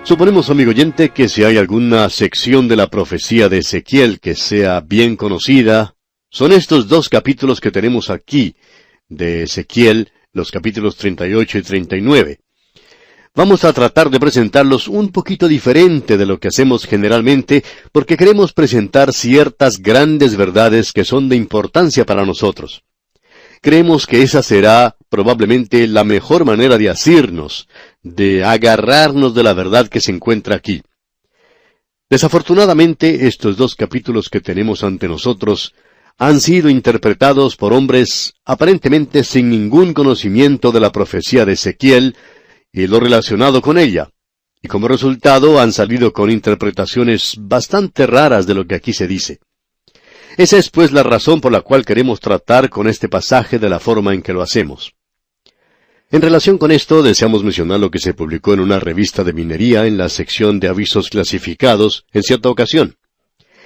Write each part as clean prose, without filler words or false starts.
Suponemos, amigo oyente, que si hay alguna sección de la profecía de Ezequiel que sea bien conocida, son estos dos capítulos que tenemos aquí, de Ezequiel, los capítulos 38 y 39. Vamos a tratar de presentarlos un poquito diferente de lo que hacemos generalmente, porque queremos presentar ciertas grandes verdades que son de importancia para nosotros. Creemos que esa será probablemente la mejor manera de asirnos, de agarrarnos de la verdad que se encuentra aquí. Desafortunadamente, estos dos capítulos que tenemos ante nosotros han sido interpretados por hombres aparentemente sin ningún conocimiento de la profecía de Ezequiel y lo relacionado con ella, y como resultado han salido con interpretaciones bastante raras de lo que aquí se dice. Esa es pues la razón por la cual queremos tratar con este pasaje de la forma en que lo hacemos. En relación con esto, deseamos mencionar lo que se publicó en una revista de minería en la sección de avisos clasificados en cierta ocasión.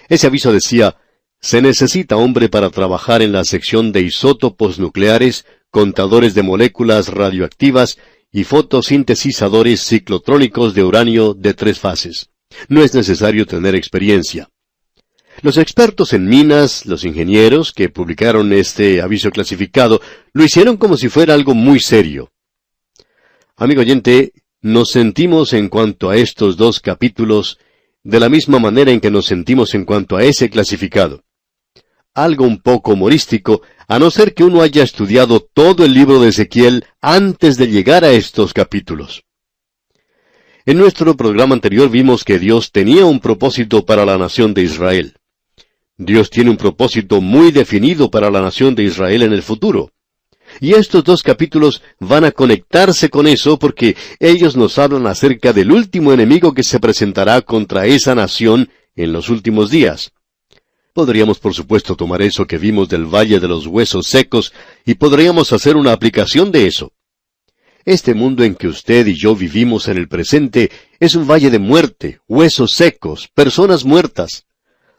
Ese aviso decía: se necesita hombre para trabajar en la sección de isótopos nucleares, contadores de moléculas radioactivas y fotosintetizadores ciclotrónicos de uranio de 3 fases. No es necesario tener experiencia. Los expertos en minas, los ingenieros que publicaron este aviso clasificado, lo hicieron como si fuera algo muy serio. Amigo oyente, nos sentimos en cuanto a estos dos capítulos de la misma manera en que nos sentimos en cuanto a ese clasificado. Algo un poco humorístico, a no ser que uno haya estudiado todo el libro de Ezequiel antes de llegar a estos capítulos. En nuestro programa anterior vimos que Dios tenía un propósito para la nación de Israel. Dios tiene un propósito muy definido para la nación de Israel en el futuro. Y estos dos capítulos van a conectarse con eso porque ellos nos hablan acerca del último enemigo que se presentará contra esa nación en los últimos días. Podríamos, por supuesto, tomar eso que vimos del Valle de los Huesos Secos y podríamos hacer una aplicación de eso. Este mundo en que usted y yo vivimos en el presente es un valle de muerte, huesos secos, personas muertas.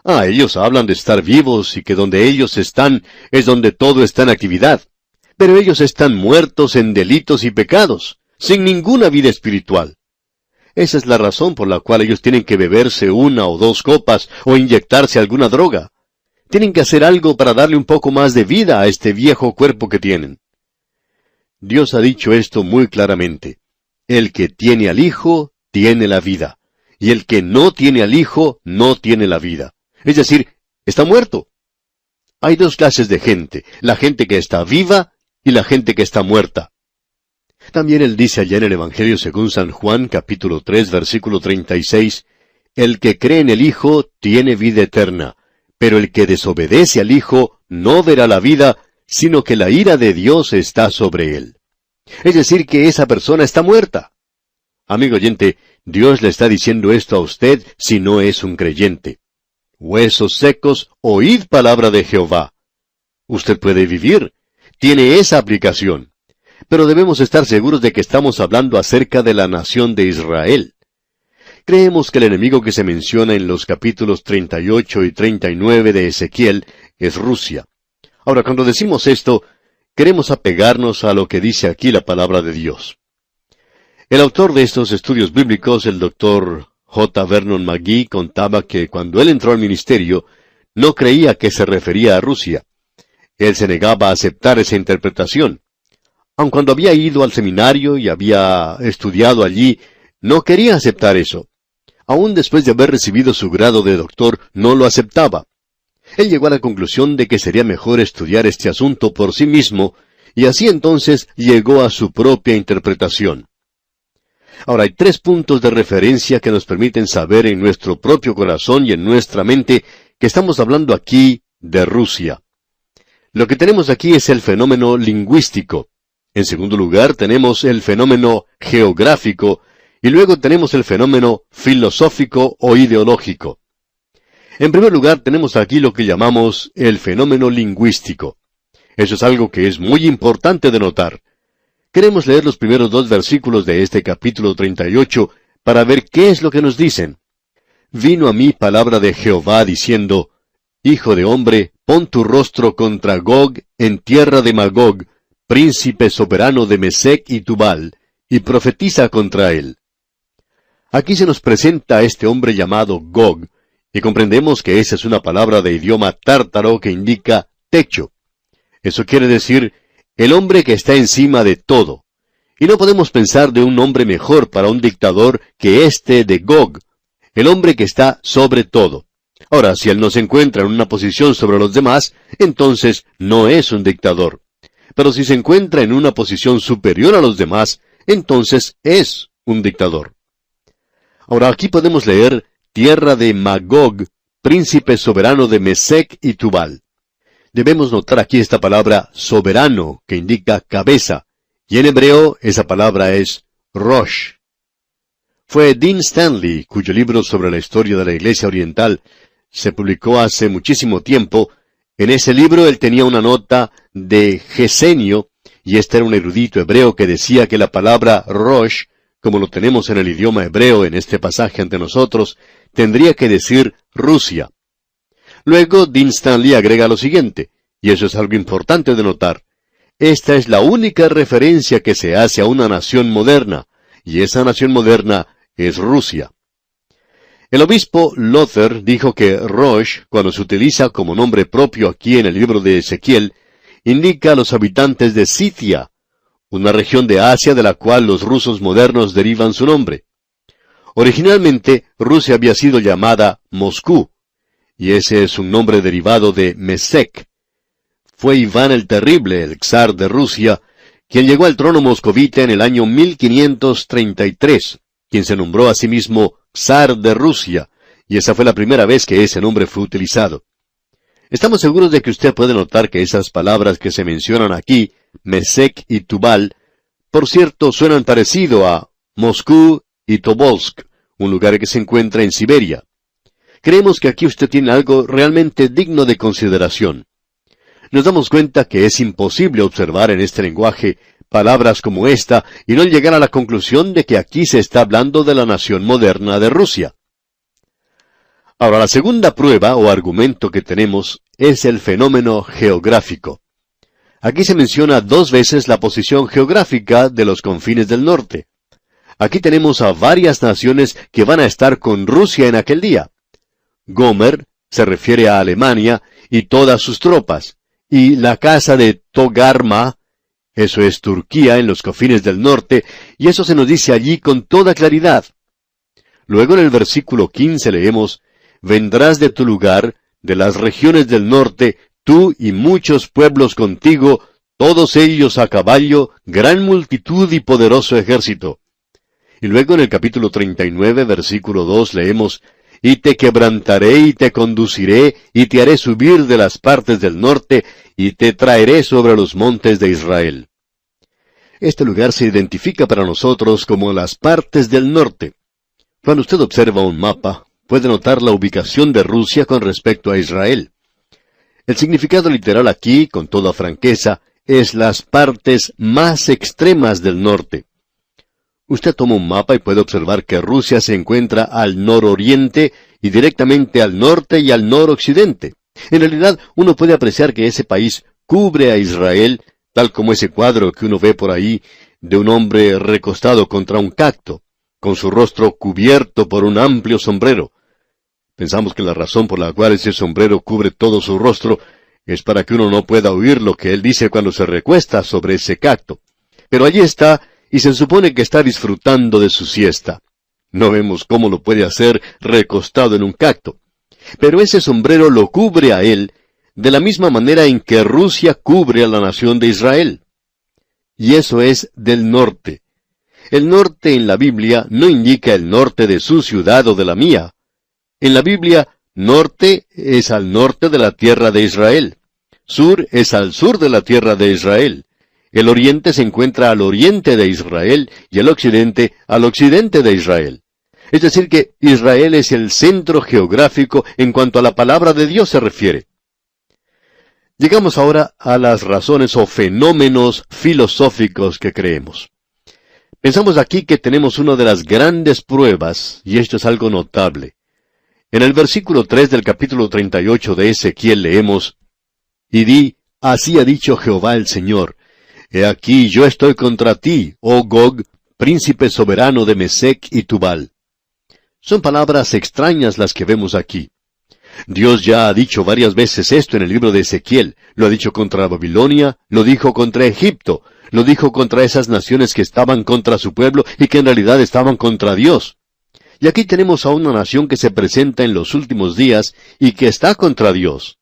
Ellos hablan de estar vivos y que donde ellos están es donde todo está en actividad. Pero ellos están muertos en delitos y pecados, sin ninguna vida espiritual. Esa es la razón por la cual ellos tienen que beberse 1 o 2 copas o inyectarse alguna droga. Tienen que hacer algo para darle un poco más de vida a este viejo cuerpo que tienen. Dios ha dicho esto muy claramente. El que tiene al Hijo, tiene la vida. Y el que no tiene al Hijo, no tiene la vida. Es decir, está muerto. Hay 2 clases de gente, la gente que está viva y la gente que está muerta. También él dice allá en el Evangelio según San Juan, capítulo 3, versículo 36, el que cree en el Hijo tiene vida eterna, pero el que desobedece al Hijo no verá la vida, sino que la ira de Dios está sobre él. Es decir, que esa persona está muerta. Amigo oyente, Dios le está diciendo esto a usted si no es un creyente. Huesos secos, oíd palabra de Jehová. Usted puede vivir. Tiene esa aplicación. Pero debemos estar seguros de que estamos hablando acerca de la nación de Israel. Creemos que el enemigo que se menciona en los capítulos 38 y 39 de Ezequiel es Rusia. Ahora, cuando decimos esto, queremos apegarnos a lo que dice aquí la palabra de Dios. El autor de estos estudios bíblicos, el doctor J. Vernon McGee, contaba que cuando él entró al ministerio, no creía que se refería a Rusia. Él se negaba a aceptar esa interpretación. Aun cuando había ido al seminario y había estudiado allí, no quería aceptar eso. Aún después de haber recibido su grado de doctor, no lo aceptaba. Él llegó a la conclusión de que sería mejor estudiar este asunto por sí mismo, y así entonces llegó a su propia interpretación. Ahora, hay 3 puntos de referencia que nos permiten saber en nuestro propio corazón y en nuestra mente que estamos hablando aquí de Rusia. Lo que tenemos aquí es el fenómeno lingüístico. En segundo lugar, tenemos el fenómeno geográfico, y luego tenemos el fenómeno filosófico o ideológico. En primer lugar, tenemos aquí lo que llamamos el fenómeno lingüístico. Eso es algo que es muy importante de notar. Queremos leer los primeros 2 versículos de este capítulo 38 para ver qué es lo que nos dicen. Vino a mí palabra de Jehová diciendo, Hijo de hombre, pon tu rostro contra Gog en tierra de Magog, príncipe soberano de Mesec y Tubal, y profetiza contra él. Aquí se nos presenta a este hombre llamado Gog, y comprendemos que esa es una palabra de idioma tártaro que indica techo. Eso quiere decir el hombre que está encima de todo. Y no podemos pensar de un nombre mejor para un dictador que este de Gog, el hombre que está sobre todo. Ahora, si él no se encuentra en una posición sobre los demás, entonces no es un dictador. Pero si se encuentra en una posición superior a los demás, entonces es un dictador. Ahora aquí podemos leer tierra de Magog, príncipe soberano de Mesec y Tubal. Debemos notar aquí esta palabra soberano, que indica cabeza, y en hebreo esa palabra es Rosh. Fue Dean Stanley, cuyo libro sobre la historia de la Iglesia Oriental se publicó hace muchísimo tiempo. En ese libro él tenía una nota de Gesenio, y este era un erudito hebreo que decía que la palabra Rosh, como lo tenemos en el idioma hebreo en este pasaje ante nosotros, tendría que decir Rusia. Luego Dean Stanley agrega lo siguiente, y eso es algo importante de notar. Esta es la única referencia que se hace a una nación moderna, y esa nación moderna es Rusia. El obispo Luther dijo que Rosh, cuando se utiliza como nombre propio aquí en el libro de Ezequiel, indica a los habitantes de Scythia, una región de Asia de la cual los rusos modernos derivan su nombre. Originalmente, Rusia había sido llamada Moscú, y ese es un nombre derivado de Mesec. Fue Iván el Terrible, el zar de Rusia, quien llegó al trono moscovita en el año 1533, quien se nombró a sí mismo zar de Rusia, y esa fue la primera vez que ese nombre fue utilizado. Estamos seguros de que usted puede notar que esas palabras que se mencionan aquí, Mesec y Tubal, por cierto, suenan parecido a Moscú y Tobolsk, un lugar que se encuentra en Siberia. Creemos que aquí usted tiene algo realmente digno de consideración. Nos damos cuenta que es imposible observar en este lenguaje palabras como esta y no llegar a la conclusión de que aquí se está hablando de la nación moderna de Rusia. Ahora, la segunda prueba o argumento que tenemos es el fenómeno geográfico. Aquí se menciona 2 veces la posición geográfica de los confines del norte. Aquí tenemos a varias naciones que van a estar con Rusia en aquel día. Gomer se refiere a Alemania y todas sus tropas, y la casa de Togarma, eso es Turquía en los confines del norte, y eso se nos dice allí con toda claridad. Luego en el versículo 15 leemos, «Vendrás de tu lugar, de las regiones del norte, tú y muchos pueblos contigo, todos ellos a caballo, gran multitud y poderoso ejército». Y luego en el capítulo 39, versículo 2 leemos, «Y te quebrantaré y te conduciré, y te haré subir de las partes del norte, y te traeré sobre los montes de Israel». Este lugar se identifica para nosotros como las partes del norte. Cuando usted observa un mapa, puede notar la ubicación de Rusia con respecto a Israel. El significado literal aquí, con toda franqueza, es las partes más extremas del norte. Usted toma un mapa y puede observar que Rusia se encuentra al nororiente y directamente al norte y al noroccidente. En realidad, uno puede apreciar que ese país cubre a Israel, tal como ese cuadro que uno ve por ahí de un hombre recostado contra un cacto, con su rostro cubierto por un amplio sombrero. Pensamos que la razón por la cual ese sombrero cubre todo su rostro es para que uno no pueda oír lo que él dice cuando se recuesta sobre ese cacto. Pero allí está, y se supone que está disfrutando de su siesta. No vemos cómo lo puede hacer recostado en un cacto. Pero ese sombrero lo cubre a él de la misma manera en que Rusia cubre a la nación de Israel. Y eso es del norte. El norte en la Biblia no indica el norte de su ciudad o de la mía. En la Biblia, norte es al norte de la tierra de Israel. Sur es al sur de la tierra de Israel. El oriente se encuentra al oriente de Israel y el occidente al occidente de Israel. Es decir que Israel es el centro geográfico en cuanto a la palabra de Dios se refiere. Llegamos ahora a las razones o fenómenos filosóficos que creemos. Pensamos aquí que tenemos una de las grandes pruebas, y esto es algo notable. En el versículo 3 del capítulo 38 de Ezequiel leemos, «Y di, así ha dicho Jehová el Señor, he aquí yo estoy contra ti, oh Gog, príncipe soberano de Mesec y Tubal. Son palabras extrañas las que vemos aquí. Dios ya ha dicho varias veces esto en el libro de Ezequiel. Lo ha dicho contra Babilonia, lo dijo contra Egipto, lo dijo contra esas naciones que estaban contra su pueblo y que en realidad estaban contra Dios. Y aquí tenemos a una nación que se presenta en los últimos días y que está contra Dios.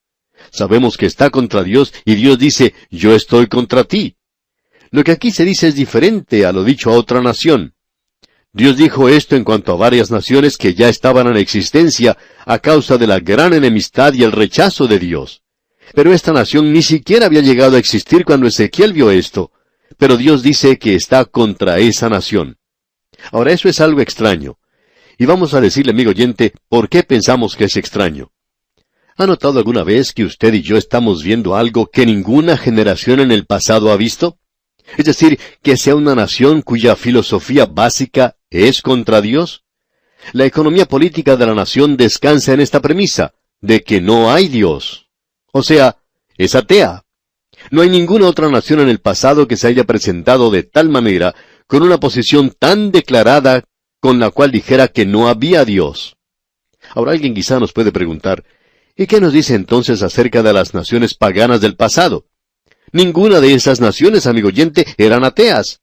Sabemos que está contra Dios y Dios dice, yo estoy contra ti. Lo que aquí se dice es diferente a lo dicho a otra nación. Dios dijo esto en cuanto a varias naciones que ya estaban en existencia a causa de la gran enemistad y el rechazo de Dios. Pero esta nación ni siquiera había llegado a existir cuando Ezequiel vio esto. Pero Dios dice que está contra esa nación. Ahora eso es algo extraño. Y vamos a decirle, amigo oyente, ¿por qué pensamos que es extraño? ¿Ha notado alguna vez que usted y yo estamos viendo algo que ninguna generación en el pasado ha visto? Es decir, que sea una nación cuya filosofía básica es contra Dios. La economía política de la nación descansa en esta premisa, de que no hay Dios. O sea, es atea. No hay ninguna otra nación en el pasado que se haya presentado de tal manera, con una posición tan declarada, con la cual dijera que no había Dios. Ahora alguien quizá nos puede preguntar, ¿y qué nos dice entonces acerca de las naciones paganas del pasado? Ninguna de esas naciones, amigo oyente, eran ateas.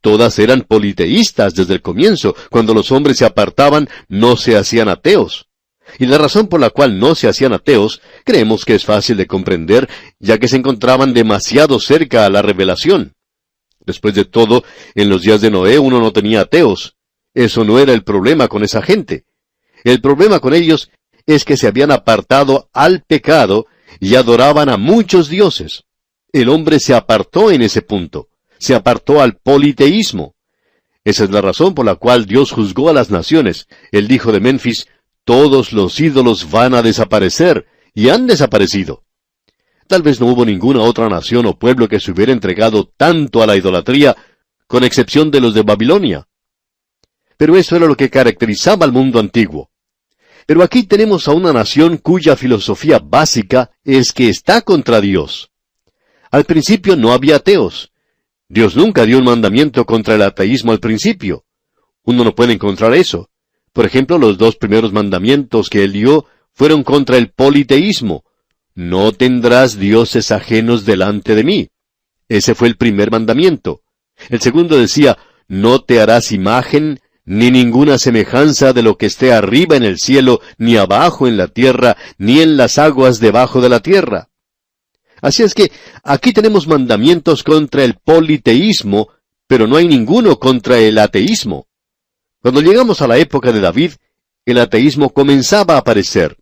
Todas eran politeístas desde el comienzo. Cuando los hombres se apartaban, no se hacían ateos. Y la razón por la cual no se hacían ateos, creemos que es fácil de comprender, ya que se encontraban demasiado cerca a la revelación. Después de todo, en los días de Noé uno no tenía ateos. Eso no era el problema con esa gente. El problema con ellos es que se habían apartado al pecado y adoraban a muchos dioses. El hombre se apartó en ese punto. Se apartó al politeísmo. Esa es la razón por la cual Dios juzgó a las naciones. Él dijo de Memphis, todos los ídolos van a desaparecer, y han desaparecido. Tal vez no hubo ninguna otra nación o pueblo que se hubiera entregado tanto a la idolatría, con excepción de los de Babilonia. Pero eso era lo que caracterizaba al mundo antiguo. Pero aquí tenemos a una nación cuya filosofía básica es que está contra Dios. Al principio no había ateos. Dios nunca dio un mandamiento contra el ateísmo al principio. Uno no puede encontrar eso. Por ejemplo, los 2 primeros mandamientos que Él dio fueron contra el politeísmo. No tendrás dioses ajenos delante de mí. Ese fue el primer mandamiento. El segundo decía, no te harás imagen, ni ninguna semejanza de lo que esté arriba en el cielo, ni abajo en la tierra, ni en las aguas debajo de la tierra. Así es que aquí tenemos mandamientos contra el politeísmo, pero no hay ninguno contra el ateísmo. Cuando llegamos a la época de David, el ateísmo comenzaba a aparecer.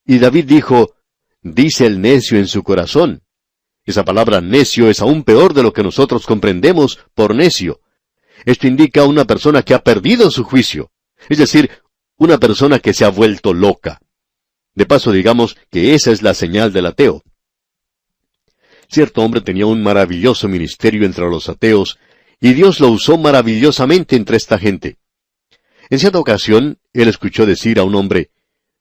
Y David dijo, dice el necio en su corazón. Esa palabra necio es aún peor de lo que nosotros comprendemos por necio. Esto indica a una persona que ha perdido su juicio, es decir, una persona que se ha vuelto loca. De paso, digamos que esa es la señal del ateo. Cierto hombre tenía un maravilloso ministerio entre los ateos, y Dios lo usó maravillosamente entre esta gente. En cierta ocasión, él escuchó decir a un hombre,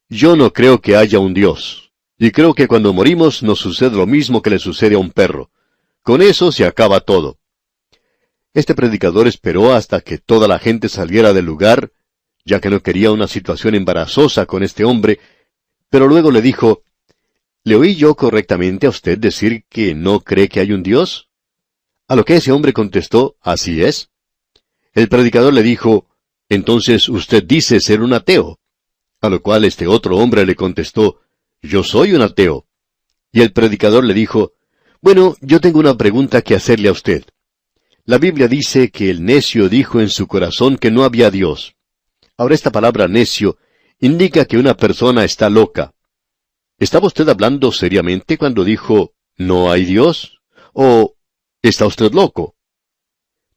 yo no creo que haya un Dios, y creo que cuando morimos nos sucede lo mismo que le sucede a un perro. Con eso se acaba todo. Este predicador esperó hasta que toda la gente saliera del lugar, ya que no quería una situación embarazosa con este hombre, pero luego le dijo, ¿le oí yo correctamente a usted decir que no cree que hay un Dios? A lo que ese hombre contestó, así es. El predicador le dijo, entonces usted dice ser un ateo. A lo cual este otro hombre le contestó, yo soy un ateo. Y el predicador le dijo, bueno, yo tengo una pregunta que hacerle a usted. La Biblia dice que el necio dijo en su corazón que no había Dios. Ahora esta palabra necio indica que una persona está loca. ¿Estaba usted hablando seriamente cuando dijo, no hay Dios? ¿O está usted loco?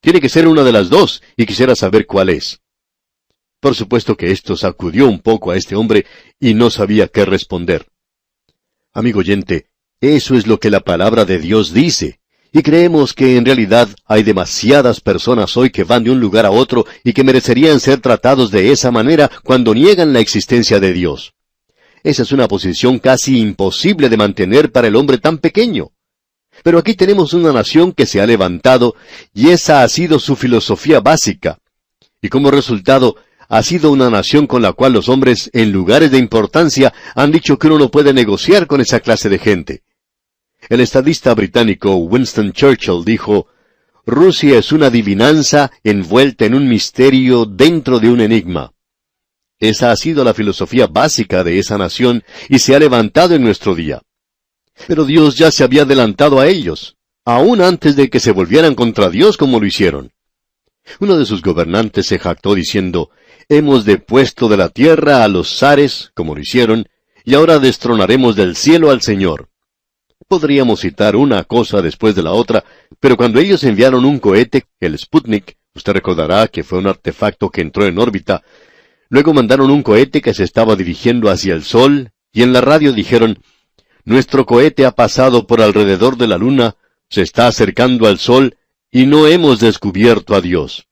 Tiene que ser una de las dos, y quisiera saber cuál es. Por supuesto que esto sacudió un poco a este hombre, y no sabía qué responder. Amigo oyente, eso es lo que la palabra de Dios dice. Y creemos que en realidad hay demasiadas personas hoy que van de un lugar a otro y que merecerían ser tratados de esa manera cuando niegan la existencia de Dios. Esa es una posición casi imposible de mantener para el hombre tan pequeño. Pero aquí tenemos una nación que se ha levantado y esa ha sido su filosofía básica. Y como resultado, ha sido una nación con la cual los hombres, en lugares de importancia, han dicho que uno no puede negociar con esa clase de gente. El estadista británico Winston Churchill dijo, «Rusia es una adivinanza envuelta en un misterio dentro de un enigma». Esa ha sido la filosofía básica de esa nación y se ha levantado en nuestro día. Pero Dios ya se había adelantado a ellos, aún antes de que se volvieran contra Dios como lo hicieron. Uno de sus gobernantes se jactó diciendo, «Hemos depuesto de la tierra a los zares, como lo hicieron, y ahora destronaremos del cielo al Señor». Podríamos citar una cosa después de la otra, pero cuando ellos enviaron un cohete, el Sputnik, usted recordará que fue un artefacto que entró en órbita, luego mandaron un cohete que se estaba dirigiendo hacia el Sol, y en la radio dijeron, «Nuestro cohete ha pasado por alrededor de la Luna, se está acercando al Sol, y no hemos descubierto a Dios.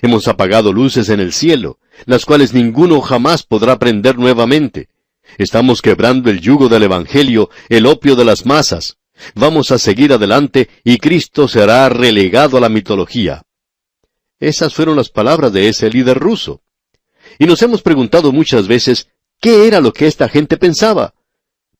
Hemos apagado luces en el cielo, las cuales ninguno jamás podrá prender nuevamente. Estamos quebrando el yugo del Evangelio, el opio de las masas. Vamos a seguir adelante y Cristo será relegado a la mitología». Esas fueron las palabras de ese líder ruso. Y nos hemos preguntado muchas veces, ¿qué era lo que esta gente pensaba?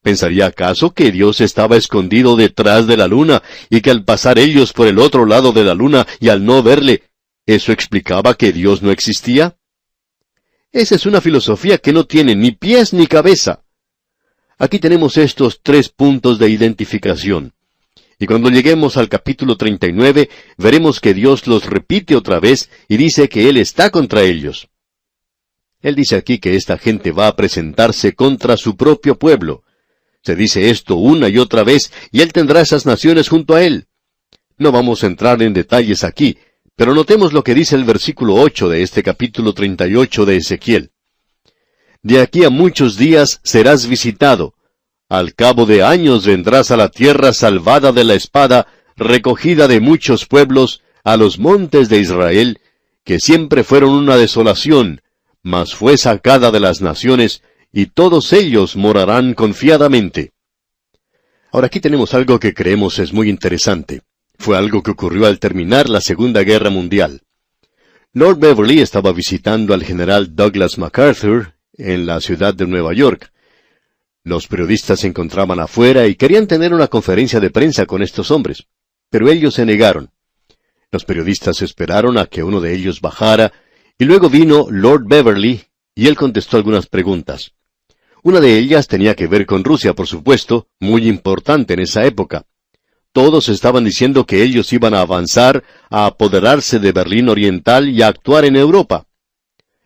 ¿Pensaría acaso que Dios estaba escondido detrás de la luna y que al pasar ellos por el otro lado de la luna y al no verle, eso explicaba que Dios no existía? Esa es una filosofía que no tiene ni pies ni cabeza. Aquí tenemos estos 3 puntos de identificación. Y cuando lleguemos al capítulo 39, veremos que Dios los repite otra vez y dice que Él está contra ellos. Él dice aquí que esta gente va a presentarse contra su propio pueblo. Se dice esto una y otra vez, y Él tendrá esas naciones junto a Él. No vamos a entrar en detalles aquí, pero notemos lo que dice el versículo 8 de este capítulo 38 de Ezequiel. «De aquí a muchos días serás visitado. Al cabo de años vendrás a la tierra salvada de la espada, recogida de muchos pueblos, a los montes de Israel, que siempre fueron una desolación, mas fue sacada de las naciones, y todos ellos morarán confiadamente». Ahora aquí tenemos algo que creemos es muy interesante. Fue algo que ocurrió al terminar la Segunda Guerra Mundial. Lord Beverly estaba visitando al general Douglas MacArthur en la ciudad de Nueva York. Los periodistas se encontraban afuera y querían tener una conferencia de prensa con estos hombres, pero ellos se negaron. Los periodistas esperaron a que uno de ellos bajara, y luego vino Lord Beverly, y él contestó algunas preguntas. Una de ellas tenía que ver con Rusia, por supuesto, muy importante en esa época. Todos estaban diciendo que ellos iban a avanzar, a apoderarse de Berlín Oriental y a actuar en Europa.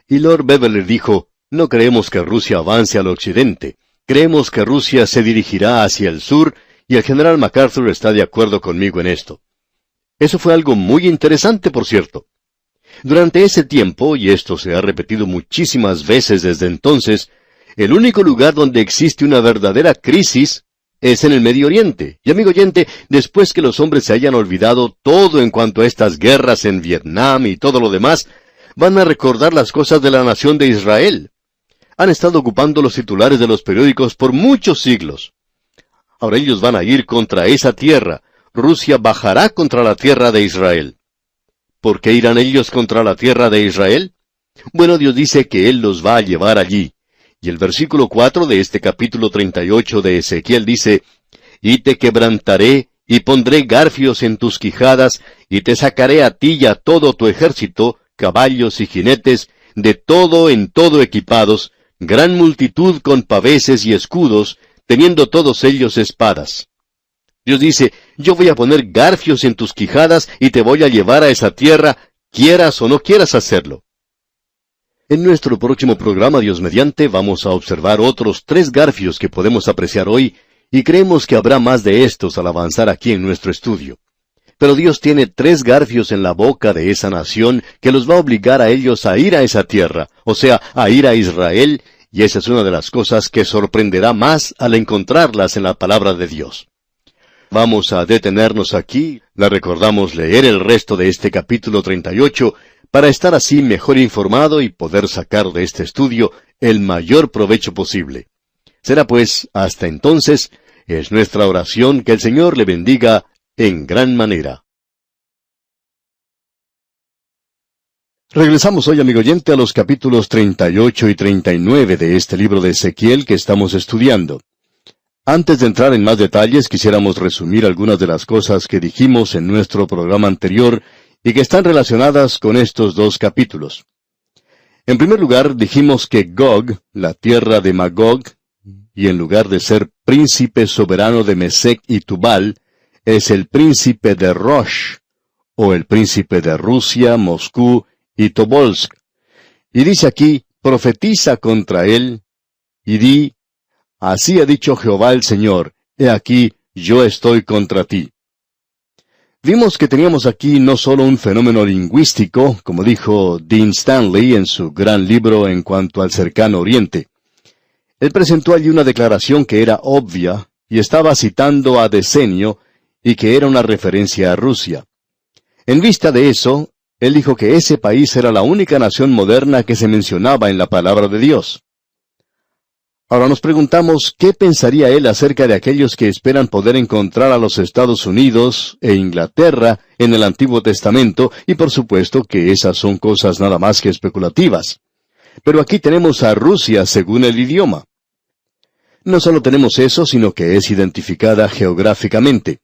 Y Lord Beverly dijo, «No creemos que Rusia avance al occidente. Creemos que Rusia se dirigirá hacia el sur, y el general MacArthur está de acuerdo conmigo en esto». Eso fue algo muy interesante, por cierto. Durante ese tiempo, y esto se ha repetido muchísimas veces desde entonces, el único lugar donde existe una verdadera crisis es en el Medio Oriente. Y amigo oyente, después que los hombres se hayan olvidado todo en cuanto a estas guerras en Vietnam y todo lo demás, van a recordar las cosas de la nación de Israel. Han estado ocupando los titulares de los periódicos por muchos siglos. Ahora ellos van a ir contra esa tierra. Rusia bajará contra la tierra de Israel. ¿Por qué irán ellos contra la tierra de Israel? Bueno, Dios dice que Él los va a llevar allí. Y el versículo 4 de este capítulo 38 de Ezequiel dice, «Y te quebrantaré, y pondré garfios en tus quijadas, y te sacaré a ti y a todo tu ejército, caballos y jinetes, de todo en todo equipados, gran multitud con paveses y escudos, teniendo todos ellos espadas». Dios dice, «Yo voy a poner garfios en tus quijadas, y te voy a llevar a esa tierra, quieras o no quieras hacerlo». En nuestro próximo programa, Dios mediante, vamos a observar otros 3 garfios que podemos apreciar hoy, y creemos que habrá más de estos al avanzar aquí en nuestro estudio. Pero Dios tiene 3 garfios en la boca de esa nación que los va a obligar a ellos a ir a esa tierra, o sea, a ir a Israel, y esa es una de las cosas que sorprenderá más al encontrarlas en la palabra de Dios. Vamos a detenernos aquí, le recordamos leer el resto de este capítulo 38, para estar así mejor informado y poder sacar de este estudio el mayor provecho posible. Será pues, hasta entonces, es nuestra oración que el Señor le bendiga en gran manera. Regresamos hoy, amigo oyente, a los capítulos 38 y 39 de este libro de Ezequiel que estamos estudiando. Antes de entrar en más detalles, quisiéramos resumir algunas de las cosas que dijimos en nuestro programa anterior y que están relacionadas con estos dos capítulos. En primer lugar, dijimos que Gog, la tierra de Magog, y en lugar de ser príncipe soberano de Mesec y Tubal, es el príncipe de Rosh, o el príncipe de Rusia, Moscú y Tobolsk. Y dice aquí, profetiza contra él, y di, así ha dicho Jehová el Señor, he aquí, yo estoy contra ti. Vimos que teníamos aquí no solo un fenómeno lingüístico, como dijo Dean Stanley en su gran libro en cuanto al cercano Oriente. Él presentó allí una declaración que era obvia, y estaba citando a Decenio, y que era una referencia a Rusia. En vista de eso, él dijo que ese país era la única nación moderna que se mencionaba en la palabra de Dios. Ahora nos preguntamos, ¿qué pensaría él acerca de aquellos que esperan poder encontrar a los Estados Unidos e Inglaterra en el Antiguo Testamento? Y por supuesto que esas son cosas nada más que especulativas. Pero aquí tenemos a Rusia según el idioma. No solo tenemos eso, sino que es identificada geográficamente.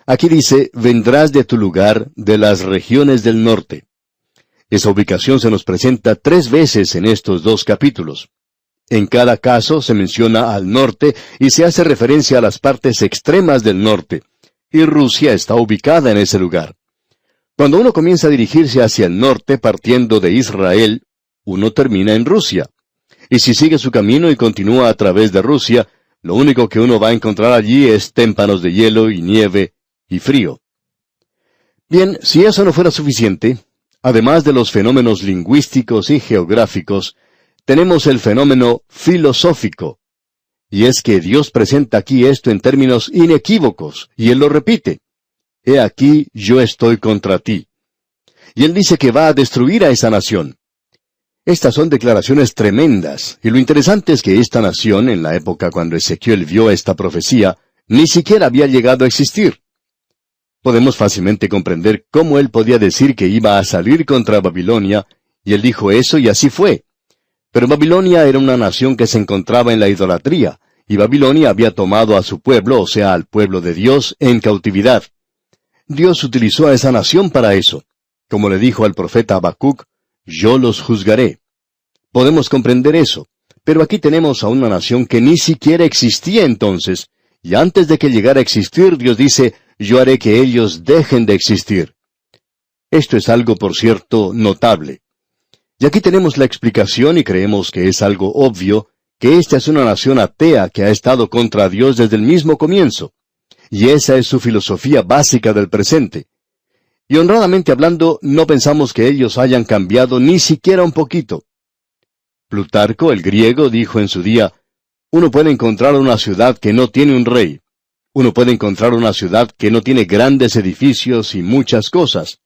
Aquí dice, vendrás de tu lugar, de las regiones del norte. Esa ubicación se nos presenta 3 veces en estos 2 capítulos. En cada caso se menciona al norte y se hace referencia a las partes extremas del norte, y Rusia está ubicada en ese lugar. Cuando uno comienza a dirigirse hacia el norte partiendo de Israel, uno termina en Rusia. Y si sigue su camino y continúa a través de Rusia, lo único que uno va a encontrar allí es témpanos de hielo y nieve y frío. Bien, si eso no fuera suficiente, además de los fenómenos lingüísticos y geográficos, tenemos el fenómeno filosófico. Y es que Dios presenta aquí esto en términos inequívocos, y Él lo repite. He aquí, yo estoy contra ti. Y Él dice que va a destruir a esa nación. Estas son declaraciones tremendas, y lo interesante es que esta nación, en la época cuando Ezequiel vio esta profecía, ni siquiera había llegado a existir. Podemos fácilmente comprender cómo Él podía decir que iba a salir contra Babilonia, y Él dijo eso y así fue. Pero Babilonia era una nación que se encontraba en la idolatría, y Babilonia había tomado a su pueblo, o sea, al pueblo de Dios, en cautividad. Dios utilizó a esa nación para eso. Como le dijo al profeta Habacuc, yo los juzgaré. Podemos comprender eso, pero aquí tenemos a una nación que ni siquiera existía entonces, y antes de que llegara a existir, Dios dice, yo haré que ellos dejen de existir. Esto es algo, por cierto, notable. Y aquí tenemos la explicación y creemos que es algo obvio, que esta es una nación atea que ha estado contra Dios desde el mismo comienzo. Y esa es su filosofía básica del presente. Y honradamente hablando, no pensamos que ellos hayan cambiado ni siquiera un poquito. Plutarco, el griego, dijo en su día, uno puede encontrar una ciudad que no tiene un rey. Uno puede encontrar una ciudad que no tiene grandes edificios y muchas cosas.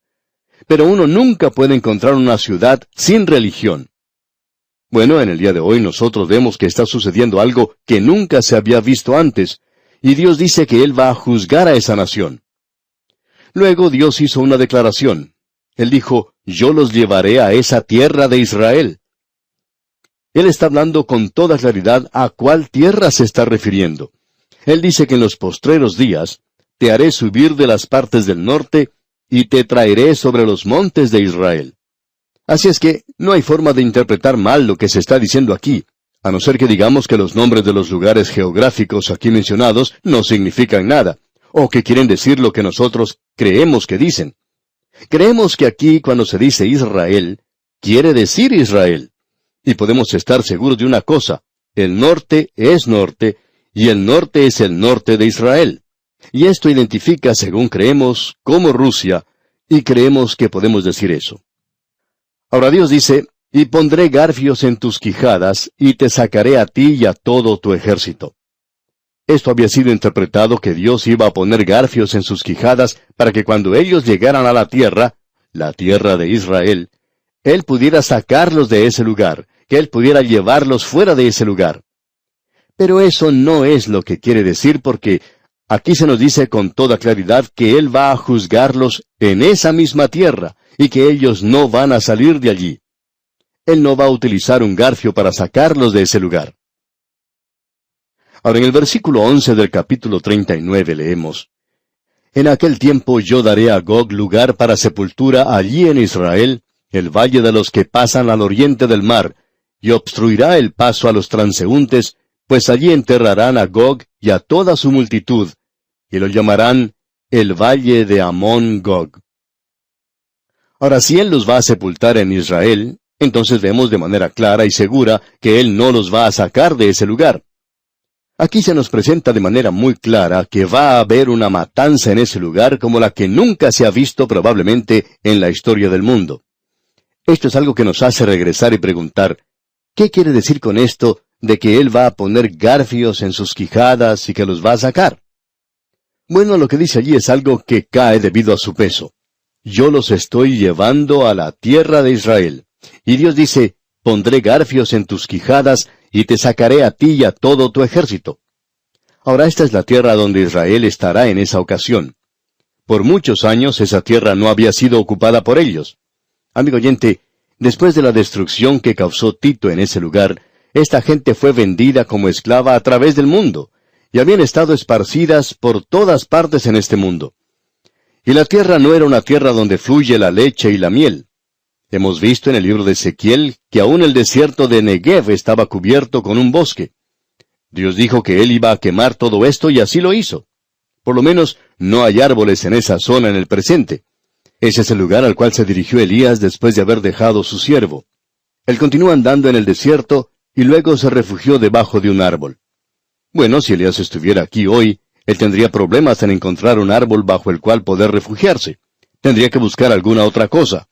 Pero uno nunca puede encontrar una ciudad sin religión. Bueno, en el día de hoy nosotros vemos que está sucediendo algo que nunca se había visto antes, y Dios dice que Él va a juzgar a esa nación. Luego Dios hizo una declaración. Él dijo, yo los llevaré a esa tierra de Israel. Él está hablando con toda claridad a cuál tierra se está refiriendo. Él dice que en los postreros días, te haré subir de las partes del norte, y te traeré sobre los montes de Israel. Así es que no hay forma de interpretar mal lo que se está diciendo aquí, a no ser que digamos que los nombres de los lugares geográficos aquí mencionados no significan nada, o que quieren decir lo que nosotros creemos que dicen. Creemos que aquí cuando se dice Israel, quiere decir Israel. Y podemos estar seguros de una cosa, el norte es norte, y el norte es el norte de Israel. Y esto identifica, según creemos, como Rusia, y creemos que podemos decir eso. Ahora Dios dice, y pondré garfios en tus quijadas, y te sacaré a ti y a todo tu ejército. Esto había sido interpretado que Dios iba a poner garfios en sus quijadas para que cuando ellos llegaran a la tierra de Israel, Él pudiera sacarlos de ese lugar, que Él pudiera llevarlos fuera de ese lugar. Pero eso no es lo que quiere decir porque Aquí se nos dice con toda claridad que Él va a juzgarlos en esa misma tierra, y que ellos no van a salir de allí. Él no va a utilizar un garfio para sacarlos de ese lugar. Ahora, en el versículo 11 del capítulo 39 leemos: En aquel tiempo yo daré a Gog lugar para sepultura allí en Israel, el valle de los que pasan al oriente del mar, y obstruirá el paso a los transeúntes, pues allí enterrarán a Gog y a toda su multitud, y lo llamarán el valle de Amón Gog. Ahora, si Él los va a sepultar en Israel, entonces vemos de manera clara y segura que Él no los va a sacar de ese lugar. Aquí se nos presenta de manera muy clara que va a haber una matanza en ese lugar como la que nunca se ha visto probablemente en la historia del mundo. Esto es algo que nos hace regresar y preguntar, ¿qué quiere decir con esto de que Él va a poner garfios en sus quijadas y que los va a sacar? Bueno, lo que dice allí es algo que cae debido a su peso. Yo los estoy llevando a la tierra de Israel. Y Dios dice, pondré garfios en tus quijadas y te sacaré a ti y a todo tu ejército. Ahora esta es la tierra donde Israel estará en esa ocasión. Por muchos años esa tierra no había sido ocupada por ellos. Amigo oyente, después de la destrucción que causó Tito en ese lugar, esta gente fue vendida como esclava a través del mundo, y habían estado esparcidas por todas partes en este mundo. Y la tierra no era una tierra donde fluye la leche y la miel. Hemos visto en el libro de Ezequiel que aún el desierto de Negev estaba cubierto con un bosque. Dios dijo que Él iba a quemar todo esto y así lo hizo. Por lo menos no hay árboles en esa zona en el presente. Ese es el lugar al cual se dirigió Elías después de haber dejado su siervo. Él continuó andando en el desierto y luego se refugió debajo de un árbol. Bueno, si Elías estuviera aquí hoy, él tendría problemas en encontrar un árbol bajo el cual poder refugiarse. Tendría que buscar alguna otra cosa.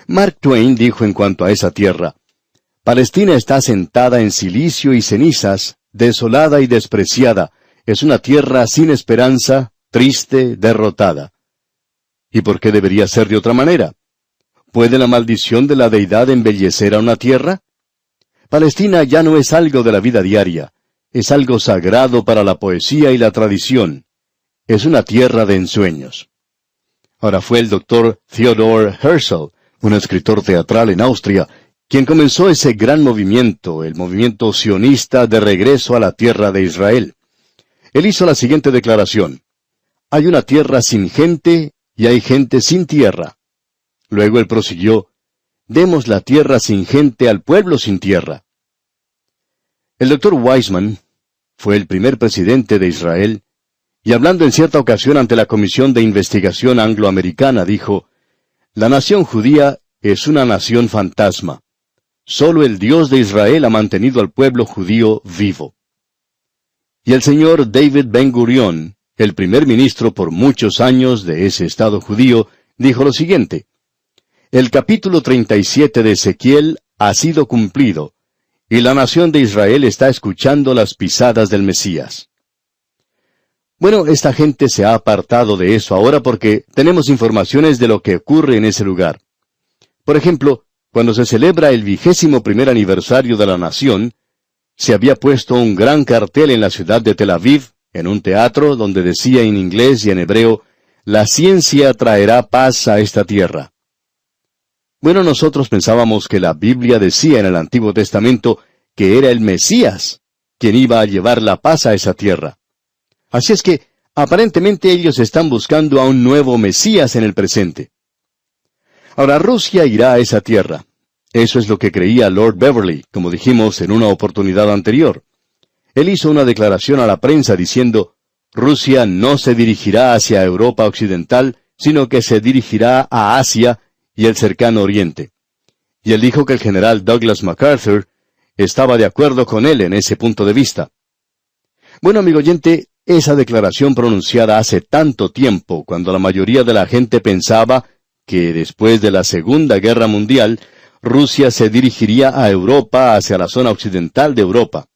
Mark Twain dijo en cuanto a esa tierra: Palestina está sentada en silicio y cenizas, desolada y despreciada. Es una tierra sin esperanza, triste, derrotada. ¿Y por qué debería ser de otra manera? ¿Puede la maldición de la deidad embellecer a una tierra? Palestina ya no es algo de la vida diaria. Es algo sagrado para la poesía y la tradición. Es una tierra de ensueños. Ahora fue el doctor Theodor Herzl, un escritor teatral en Austria, quien comenzó ese gran movimiento, el movimiento sionista de regreso a la tierra de Israel. Él hizo la siguiente declaración: hay una tierra sin gente y hay gente sin tierra. Luego él prosiguió: demos la tierra sin gente al pueblo sin tierra. El doctor Weizmann fue el primer presidente de Israel, y hablando en cierta ocasión ante la Comisión de Investigación Angloamericana, dijo: la nación judía es una nación fantasma. Solo el Dios de Israel ha mantenido al pueblo judío vivo. Y el señor David Ben-Gurión, el primer ministro por muchos años de ese Estado judío, dijo lo siguiente: el capítulo 37 de Ezequiel ha sido cumplido, y la nación de Israel está escuchando las pisadas del Mesías. Bueno, esta gente se ha apartado de eso ahora porque tenemos informaciones de lo que ocurre en ese lugar. Por ejemplo, cuando se celebra el 21º aniversario de la nación, se había puesto un gran cartel en la ciudad de Tel Aviv, en un teatro donde decía en inglés y en hebreo: la ciencia traerá paz a esta tierra. Bueno, nosotros pensábamos que la Biblia decía en el Antiguo Testamento que era el Mesías quien iba a llevar la paz a esa tierra. Así es que, aparentemente ellos están buscando a un nuevo Mesías en el presente. Ahora, Rusia irá a esa tierra. Eso es lo que creía Lord Beverly, como dijimos en una oportunidad anterior. Él hizo una declaración a la prensa diciendo: Rusia no se dirigirá hacia Europa Occidental, sino que se dirigirá a Asia y el cercano Oriente. Y él dijo que el general Douglas MacArthur estaba de acuerdo con él en ese punto de vista. Bueno, amigo oyente, esa declaración pronunciada hace tanto tiempo, cuando la mayoría de la gente pensaba que después de la Segunda Guerra Mundial, Rusia se dirigiría a Europa, hacia la zona occidental de Europa.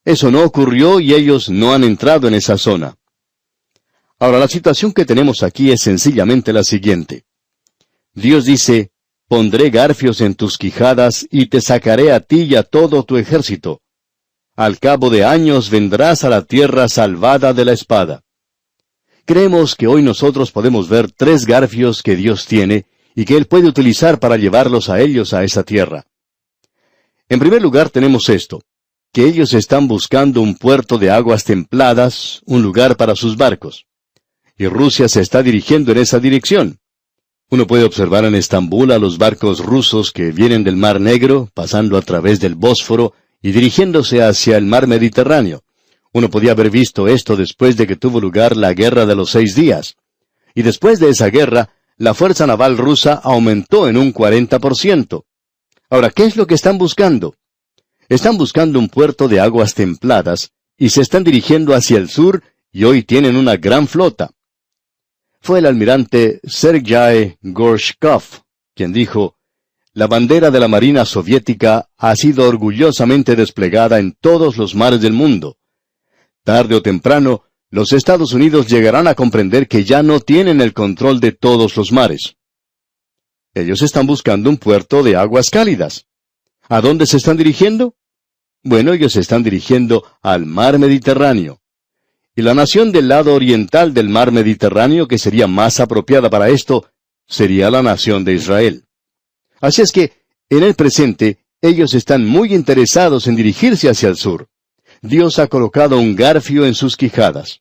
Eso no ocurrió y ellos no han entrado en esa zona. Ahora, la situación que tenemos aquí es sencillamente la siguiente. Dios dice: pondré garfios en tus quijadas y te sacaré a ti y a todo tu ejército. al cabo de años vendrás a la tierra salvada de la espada. Creemos que hoy nosotros podemos ver 3 garfios que Dios tiene y que Él puede utilizar para llevarlos a ellos a esa tierra. En primer lugar tenemos esto, que ellos están buscando un puerto de aguas templadas, un lugar para sus barcos. Y Rusia se está dirigiendo en esa dirección. Uno puede observar en Estambul a los barcos rusos que vienen del Mar Negro, pasando a través del Bósforo y dirigiéndose hacia el Mar Mediterráneo. Uno podía haber visto esto después de que tuvo lugar la Guerra de los 6 días. Y después de esa guerra, la fuerza naval rusa aumentó en un 40%. Ahora, ¿qué es lo que están buscando? Están buscando un puerto de aguas templadas y se están dirigiendo hacia el sur y hoy tienen una gran flota. Fue el almirante Sergei Gorshkov quien dijo: «La bandera de la Marina Soviética ha sido orgullosamente desplegada en todos los mares del mundo. Tarde o temprano, los Estados Unidos llegarán a comprender que ya no tienen el control de todos los mares». Ellos están buscando un puerto de aguas cálidas. ¿A dónde se están dirigiendo? Bueno, ellos se están dirigiendo al Mar Mediterráneo. Y la nación del lado oriental del Mar Mediterráneo, que sería más apropiada para esto, sería la nación de Israel. Así es que, en el presente, ellos están muy interesados en dirigirse hacia el sur. Dios ha colocado un garfio en sus quijadas.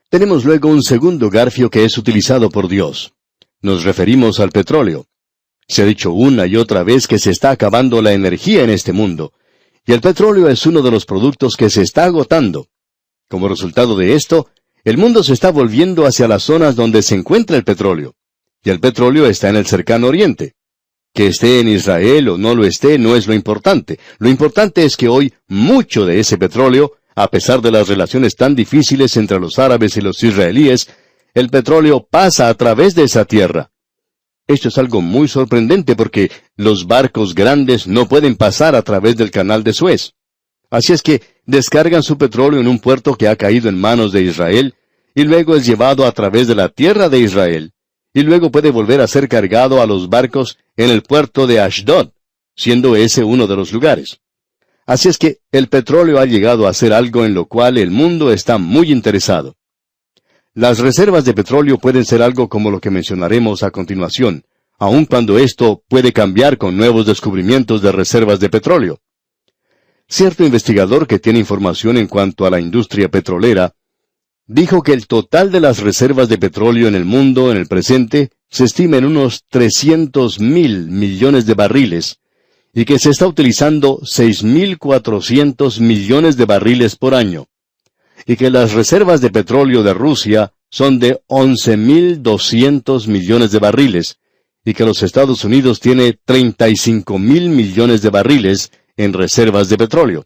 Tenemos luego un segundo garfio que es utilizado por Dios. Nos referimos al petróleo. Se ha dicho una y otra vez que se está acabando la energía en este mundo, y el petróleo es uno de los productos que se está agotando. Como resultado de esto, el mundo se está volviendo hacia las zonas donde se encuentra el petróleo, y el petróleo está en el cercano oriente. Que esté en Israel o no lo esté no es lo importante. Lo importante es que hoy mucho de ese petróleo, a pesar de las relaciones tan difíciles entre los árabes y los israelíes, el petróleo pasa a través de esa tierra. Esto es algo muy sorprendente porque los barcos grandes no pueden pasar a través del canal de Suez. Así es que descargan su petróleo en un puerto que ha caído en manos de Israel, y luego es llevado a través de la tierra de Israel, y luego puede volver a ser cargado a los barcos en el puerto de Ashdod, siendo ese uno de los lugares. Así es que el petróleo ha llegado a ser algo en lo cual el mundo está muy interesado. Las reservas de petróleo pueden ser algo como lo que mencionaremos a continuación, aun cuando esto puede cambiar con nuevos descubrimientos de reservas de petróleo. Cierto investigador que tiene información en cuanto a la industria petrolera, dijo que el total de las reservas de petróleo en el mundo en el presente se estima en unos 300,000 millones de barriles, y que se está utilizando 6,400 millones de barriles por año, y que las reservas de petróleo de Rusia son de 11,200 millones de barriles, y que los Estados Unidos tiene 35,000 millones de barriles en reservas de petróleo.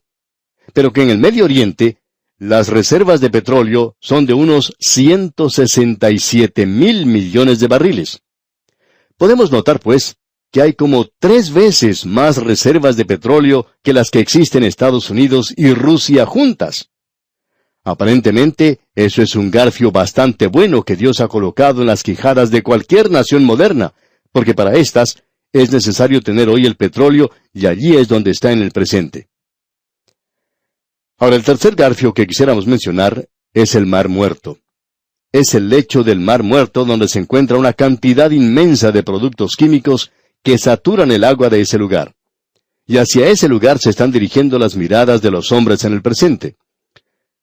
Pero que en el Medio Oriente, las reservas de petróleo son de unos 167,000 millones de barriles. Podemos notar, pues, que hay como 3 veces más reservas de petróleo que las que existen en Estados Unidos y Rusia juntas. Aparentemente, eso es un garfio bastante bueno que Dios ha colocado en las quijadas de cualquier nación moderna, porque para estas es necesario tener hoy el petróleo, y allí es donde está en el presente. Ahora, el tercer garfio que quisiéramos mencionar es el Mar Muerto. Es el lecho del Mar Muerto donde se encuentra una cantidad inmensa de productos químicos que saturan el agua de ese lugar. Y hacia ese lugar se están dirigiendo las miradas de los hombres en el presente.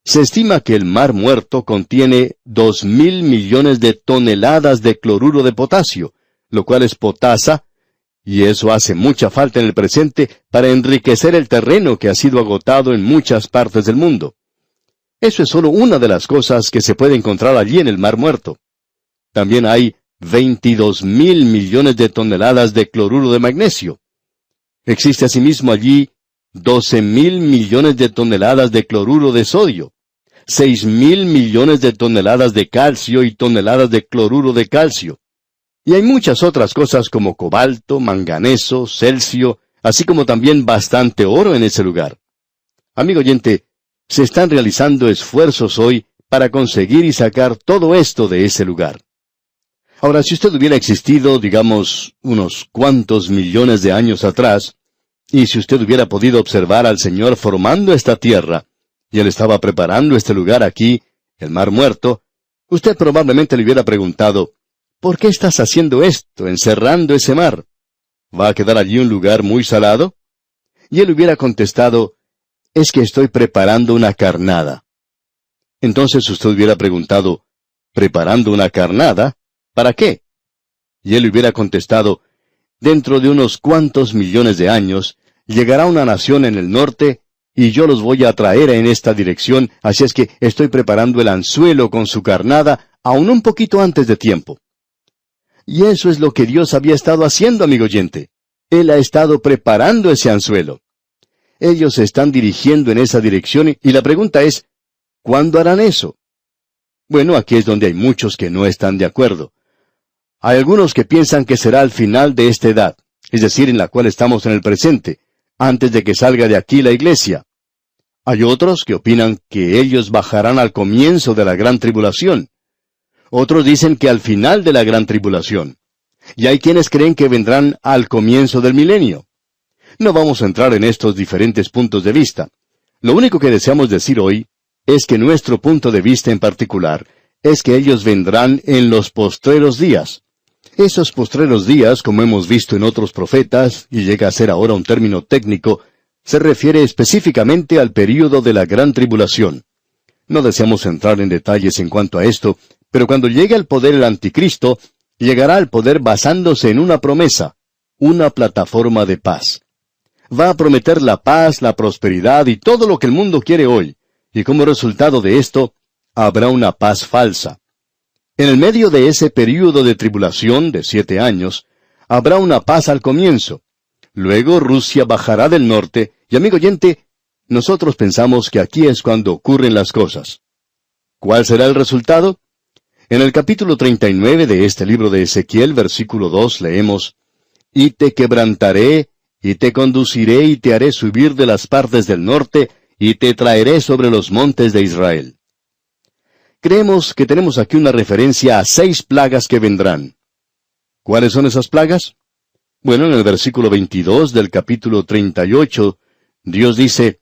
Se estima que el Mar Muerto contiene 2,000 millones de toneladas de cloruro de potasio, lo cual es potasa, y eso hace mucha falta en el presente para enriquecer el terreno que ha sido agotado en muchas partes del mundo. Eso es solo una de las cosas que se puede encontrar allí en el Mar Muerto. También hay 22,000 millones de toneladas de cloruro de magnesio. Existe asimismo allí 12,000 millones de toneladas de cloruro de sodio, 6,000 millones de toneladas de calcio y toneladas de cloruro de calcio. Y hay muchas otras cosas como cobalto, manganeso, celcio, así como también bastante oro en ese lugar. Amigo oyente, se están realizando esfuerzos hoy para conseguir y sacar todo esto de ese lugar. Ahora, si usted hubiera existido, digamos, unos cuantos millones de años atrás, Y si usted hubiera podido observar al Señor formando esta tierra, y Él estaba preparando este lugar aquí, el Mar Muerto, usted probablemente le hubiera preguntado, ¿por qué estás haciendo esto, encerrando ese mar? ¿Va a quedar allí un lugar muy salado? Y Él hubiera contestado, es que estoy preparando una carnada. Entonces usted hubiera preguntado, ¿preparando una carnada? ¿Para qué? Y Él hubiera contestado, dentro de unos cuantos millones de años, llegará una nación en el norte, y yo los voy a traer en esta dirección, así es que estoy preparando el anzuelo con su carnada, aún un poquito antes de tiempo. Y eso es lo que Dios había estado haciendo, amigo oyente. Él ha estado preparando ese anzuelo. Ellos se están dirigiendo en esa dirección, y la pregunta es, ¿cuándo harán eso? Bueno, aquí es donde hay muchos que no están de acuerdo. Hay algunos que piensan que será al final de esta edad, es decir, en la cual estamos en el presente, antes de que salga de aquí la iglesia. Hay otros que opinan que ellos bajarán al comienzo de la gran tribulación. Otros dicen que al final de la gran tribulación. Y hay quienes creen que vendrán al comienzo del milenio. No vamos a entrar en estos diferentes puntos de vista. Lo único que deseamos decir hoy es que nuestro punto de vista en particular es que ellos vendrán en los postreros días. Esos postreros días, como hemos visto en otros profetas, y llega a ser ahora un término técnico, se refiere específicamente al período de la gran tribulación. No deseamos entrar en detalles en cuanto a esto, pero cuando llegue al poder el anticristo, llegará al poder basándose en una promesa, una plataforma de paz. Va a prometer la paz, la prosperidad y todo lo que el mundo quiere hoy, y como resultado de esto, habrá una paz falsa. En el medio de ese período de tribulación de 7 años, habrá una paz al comienzo. Luego Rusia bajará del norte, y amigo oyente, nosotros pensamos que aquí es cuando ocurren las cosas. ¿Cuál será el resultado? En el capítulo 39 de este libro de Ezequiel, versículo 2, leemos, «Y te quebrantaré, y te conduciré, y te haré subir de las partes del norte, y te traeré sobre los montes de Israel». Creemos que tenemos aquí una referencia a 6 plagas que vendrán. ¿Cuáles son esas plagas? Bueno, en el versículo 22 del capítulo 38, Dios dice,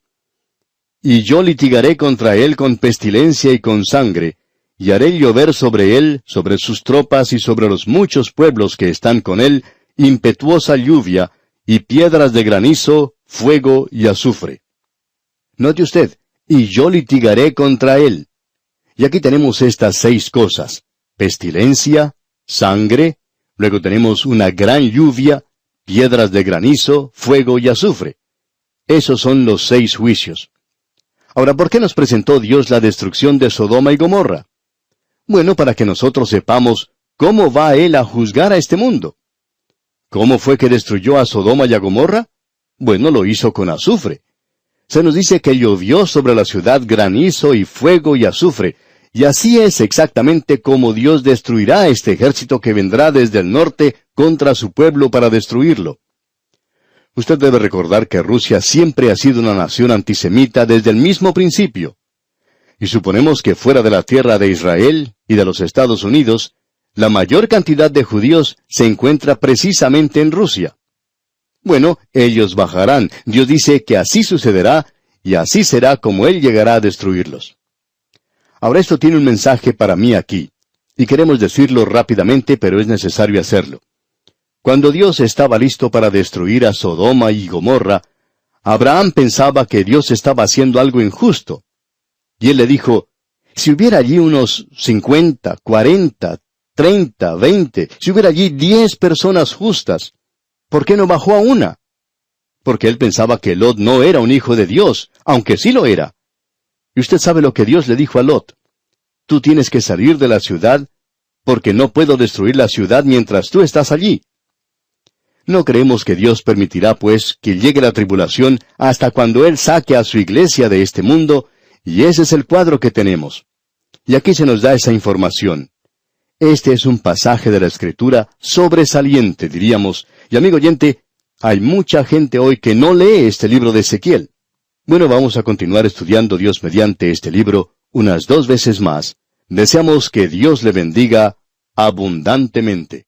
«Y yo litigaré contra él con pestilencia y con sangre, y haré llover sobre él, sobre sus tropas y sobre los muchos pueblos que están con él, impetuosa lluvia, y piedras de granizo, fuego y azufre». Note usted, «y yo litigaré contra él». Y aquí tenemos estas 6 cosas: pestilencia, sangre, luego tenemos una gran lluvia, piedras de granizo, fuego y azufre. Esos son los 6 juicios. Ahora, ¿por qué nos presentó Dios la destrucción de Sodoma y Gomorra? Bueno, para que nosotros sepamos cómo va Él a juzgar a este mundo. ¿Cómo fue que destruyó a Sodoma y a Gomorra? Bueno, lo hizo con azufre. Se nos dice que llovió sobre la ciudad granizo y fuego y azufre, y así es exactamente como Dios destruirá este ejército que vendrá desde el norte contra su pueblo para destruirlo. Usted debe recordar que Rusia siempre ha sido una nación antisemita desde el mismo principio. Y suponemos que fuera de la tierra de Israel y de los Estados Unidos, la mayor cantidad de judíos se encuentra precisamente en Rusia. Bueno, ellos bajarán. Dios dice que así sucederá, y así será como Él llegará a destruirlos. Ahora esto tiene un mensaje para mí aquí, y queremos decirlo rápidamente, pero es necesario hacerlo. Cuando Dios estaba listo para destruir a Sodoma y Gomorra, Abraham pensaba que Dios estaba haciendo algo injusto. Y él le dijo, si hubiera allí unos 50, 40, 30, 20, si hubiera allí 10 personas justas, ¿por qué no bajó a una? Porque él pensaba que Lot no era un hijo de Dios, aunque sí lo era. Y usted sabe lo que Dios le dijo a Lot. Tú tienes que salir de la ciudad, porque no puedo destruir la ciudad mientras tú estás allí. No creemos que Dios permitirá, pues, que llegue la tribulación hasta cuando Él saque a su iglesia de este mundo, y ese es el cuadro que tenemos. Y aquí se nos da esa información. Este es un pasaje de la Escritura sobresaliente, diríamos. Y amigo oyente, hay mucha gente hoy que no lee este libro de Ezequiel. Bueno, vamos a continuar estudiando Dios mediante este libro unas 2 veces más. Deseamos que Dios le bendiga abundantemente.